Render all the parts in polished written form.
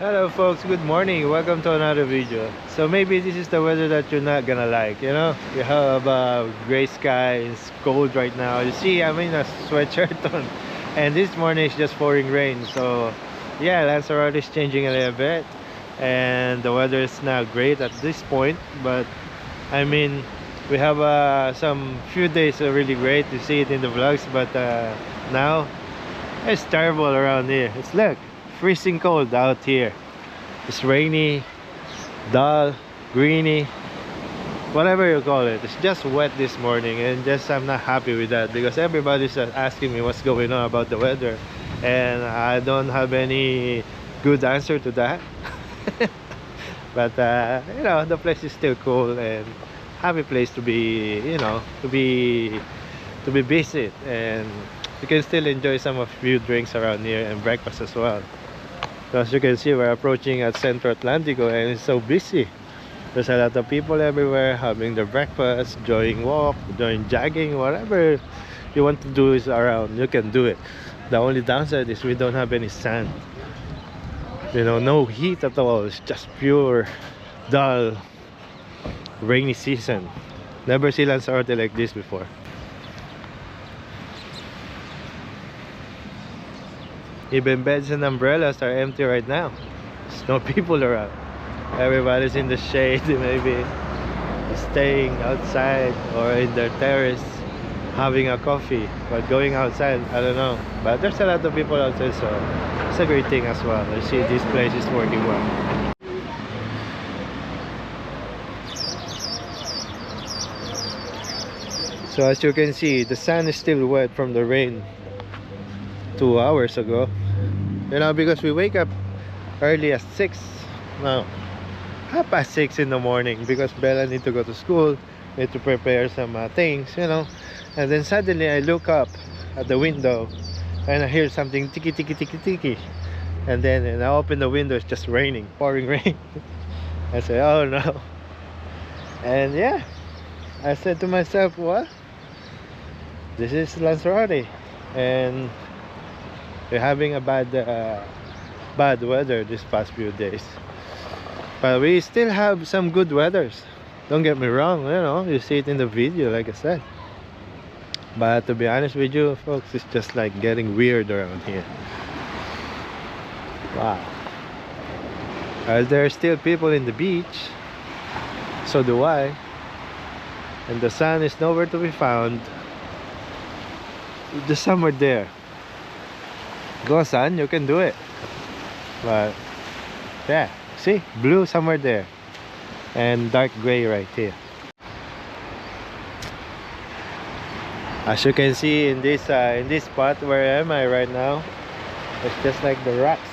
Hello folks, good morning. Welcome to another video. So maybe this is the weather that you're not gonna like, you know? We have gray sky, it's cold right now. You see, I'm in a sweatshirt on. And this morning it's just pouring rain. So yeah, Lanzarote is changing a little bit. And the weather is not great at this point. But I mean, we have some few days are really great. You see it in the vlogs. But now, it's terrible around here. It's look, freezing cold out here. It's rainy, dull, greeny, whatever you call it. It's just wet this morning, and just I'm not happy with that because everybody's asking me what's going on about the weather, and I don't have any good answer to that. But you know, the place is still cool and happy place to be, you know, to be visit, and you can still enjoy some of few drinks around here and breakfast as well. So as you can see, we're approaching at Centro Atlantico and it's so busy. There's a lot of people everywhere having their breakfast, enjoying walk, enjoying jogging, whatever you want to do is around, you can do it. The only downside is we don't have any sun. You know, no heat at all. It's just pure, dull, rainy season. Never seen Lanzarote like this before. Even beds and umbrellas are empty right now. There's no people around. Everybody's in the shade, maybe staying outside or in their terrace having a coffee. But going outside, I don't know. But there's a lot of people outside, so it's a great thing as well. I see this place is working well. So as you can see, the sand is still wet from the rain 2 hours ago, you know, because we wake up early at 6, no, 6:30 in the morning, because Bella need to go to school, need to prepare some things, you know. And then suddenly I look up at the window and I hear something tiki tiki tiki tiki, and then I open the window, it's just raining, pouring rain. I say, oh no. And yeah, I said to myself, what, this is Lanzarote, and we're having a bad weather this past few days, but we still have some good weathers. Don't get me wrong, you know, you see it in the video like I said. But to be honest with you folks, it's just like getting weird around here. Wow. There are still people in the beach, so do I, and the sun is nowhere to be found. There's somewhere there. Go sun, you can do it. But yeah, see, blue somewhere there and dark gray right here. As you can see in this spot, where am I right now, it's just like the rocks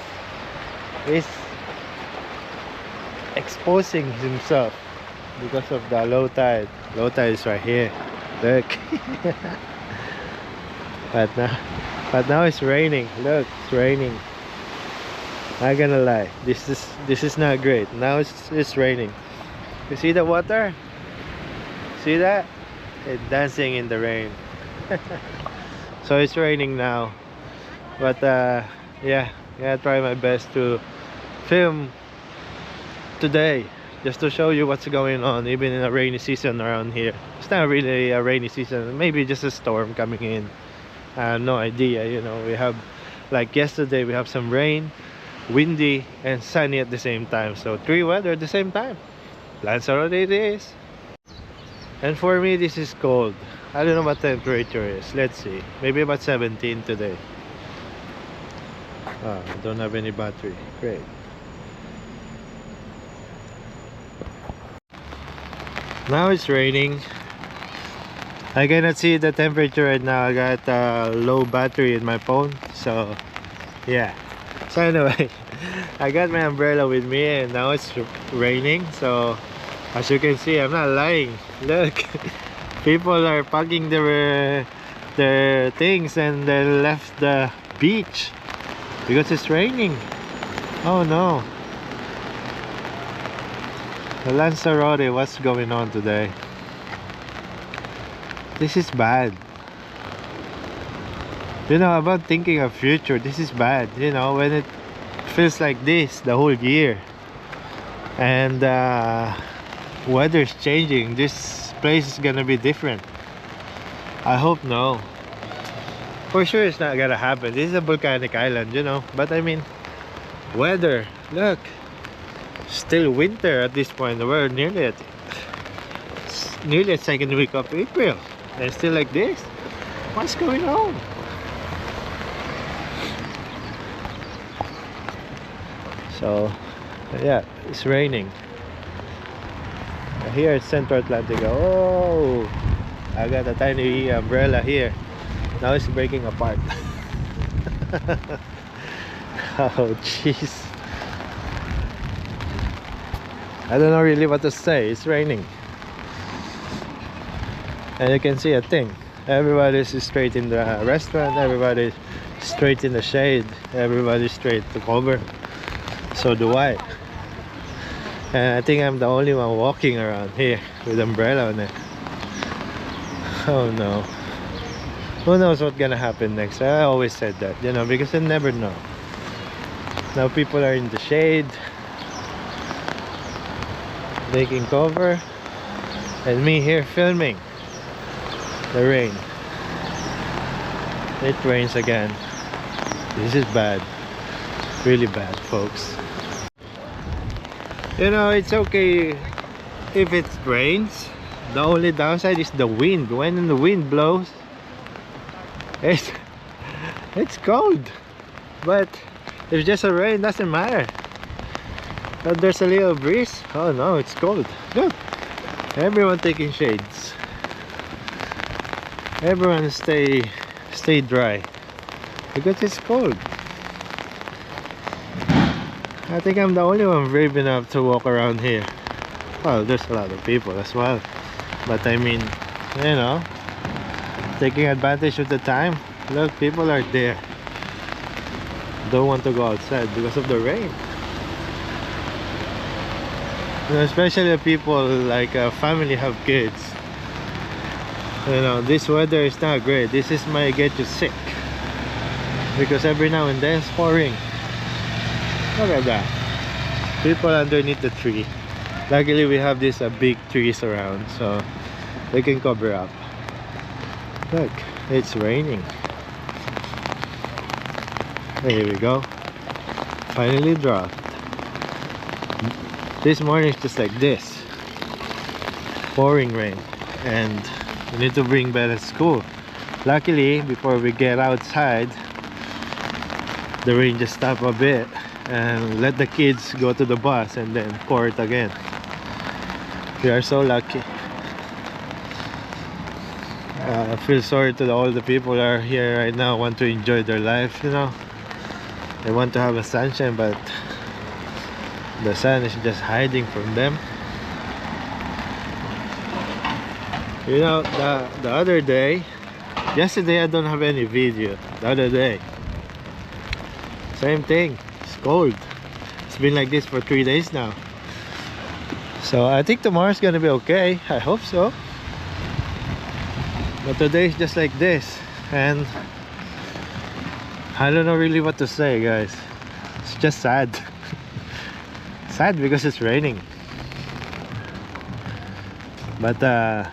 is exposing himself because of the low tide. Low tide is right here, look. But now it's raining. Look, it's raining. Not gonna lie, this is not great. Now it's raining. You see the water? See that? It's dancing in the rain. So it's raining now. But yeah, I'm gonna try my best to film today, just to show you what's going on, even in a rainy season around here. It's not really a rainy season. Maybe just a storm coming in. I have no idea, you know. We have, like yesterday, we have some rain, windy and sunny at the same time. So 3 weather at the same time. Lanzarote it is. And for me, this is cold. I don't know what temperature is. Let's see. Maybe about 17 today. Oh, I don't have any battery. Great. Now it's raining. I cannot see the temperature right now. I got low battery in my phone, so yeah. So anyway, I got my umbrella with me and now it's raining. So as you can see, I'm not lying. Look, people are packing their things and they left the beach because it's raining. Oh no. The Lanzarote, what's going on today? This is bad. You know, about thinking of future, this is bad. You know, when it feels like this the whole year. And weather's changing. This place is gonna be different. I hope no. For sure it's not gonna happen. This is a volcanic island, you know. But I mean, weather, look, still winter at this point. We're nearly at second week of April and still like this. What's going on? So yeah, it's raining here at Centro Atlantica. Oh, I got a tiny umbrella here. Now it's breaking apart. Oh jeez, I don't know really what to say. It's raining and you can see a thing. Everybody's straight in the restaurant, everybody's straight in the shade, everybody's straight to cover. So do I. And I think I'm the only one walking around here with umbrella on it. Oh no. Who knows what's gonna happen next? I always said that, you know, because I never know. Now people are in the shade, taking cover, and me here filming the rain. It rains again. This is bad. Really bad, folks. You know, it's okay if it rains. The only downside is the wind. When the wind blows, it's cold. But if just a rain, doesn't matter. But there's a little breeze. Oh no, it's cold. Look, everyone taking shades. Everyone stay dry because it's cold. I think I'm the only one brave enough to walk around here. Well, there's a lot of people as well, but I mean, you know, taking advantage of the time. Look, people are there, don't want to go outside because of the rain. You know, especially people like a family have kids. You know, this weather is not great. This is might get you sick because every now and then it's pouring. Look at that. People underneath the tree. Luckily we have these big trees around, so they can cover up. Look, it's raining. Here we go. Finally dropped. This morning is just like this. Pouring rain. And we need to bring Bella to school. Luckily, before we get outside, the rain just stopped a bit and let the kids go to the bus and then pour it again. We are so lucky. I feel sorry to all the people that are here right now, want to enjoy their life, you know. They want to have a sunshine, but the sun is just hiding from them. You know, the other day, yesterday I don't have any video. The other day, same thing. It's cold. It's been like this for 3 days now. So I think tomorrow's gonna be okay. I hope so. But today is just like this, and I don't know really what to say, guys. It's just sad. Sad because it's raining. But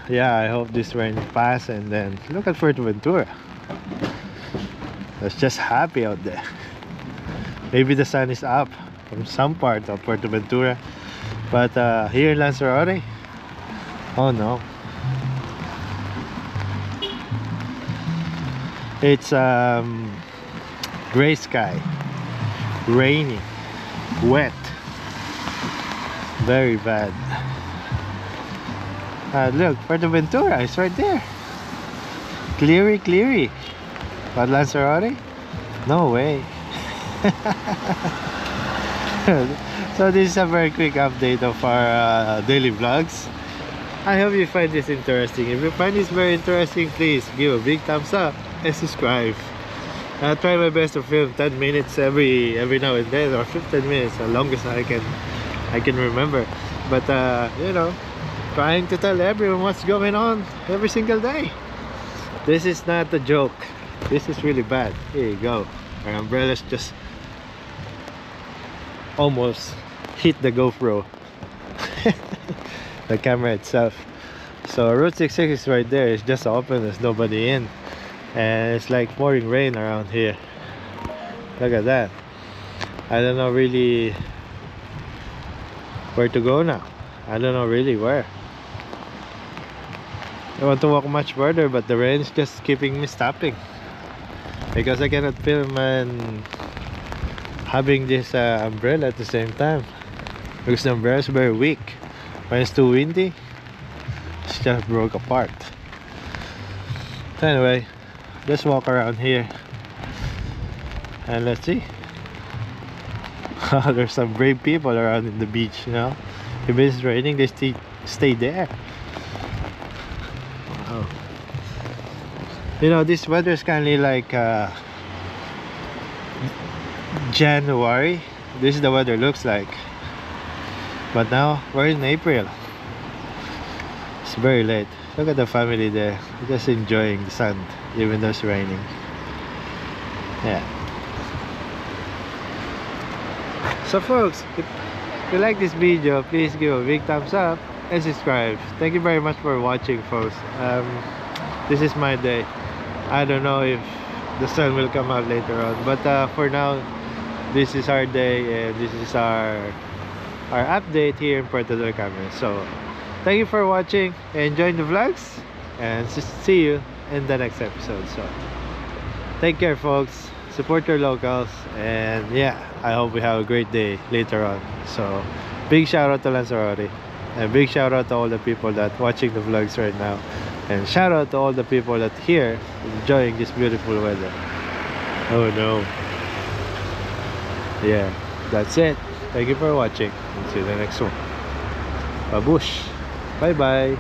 yeah, I hope this rain passes and then look at Fuerteventura. It's just happy out there. Maybe the sun is up from some part of Fuerteventura, but here in Lanzarote, oh no. It's gray sky, rainy, wet, very bad. Look, Fuerteventura is right there. Cleary. But Lanzarote? No way. So this is a very quick update of our daily vlogs. I hope you find this interesting. If you find this very interesting, please give a big thumbs up and subscribe. I'll try my best to film 10 minutes every now and then, or 15 minutes, the longest I can remember. But you know, trying to tell everyone what's going on every single day. This is not a joke. This is really bad. Here you go. Our umbrella's just almost hit the GoPro, the camera itself. So Route 66 is right there. It's just open, there's nobody in, and it's like pouring rain around here. Look at that. I don't know really where to go now. I don't know really where. I want to walk much further, but the rain is just keeping me stopping, because I cannot film and having this umbrella at the same time, because the umbrella is very weak. When it's too windy, it's just broke apart. So anyway, just walk around here and let's see. There's some brave people around in the beach, you know. If it's raining, they stay there. Wow. You know, this weather is kind of like January. This is the weather looks like, but now we're in April. It's very late. Look at the family there, just enjoying the sun even though it's raining. Yeah. So folks, if you like this video, please give a big thumbs up and subscribe. Thank you very much for watching, folks. This is my day. I don't know if the sun will come out later on, but for now, this is our day, and this is our update here in Puerto del Carmen. So thank you for watching, enjoying the vlogs, and see you in the next episode. So take care, folks. Support your locals, and yeah, I hope we have a great day later on. So big shout out to Lanzarote, and big shout out to all the people that watching the vlogs right now, and shout out to all the people that here enjoying this beautiful weather. Oh no. Yeah, that's it. Thank you for watching, and see you in the next one. Babush. Bye bye.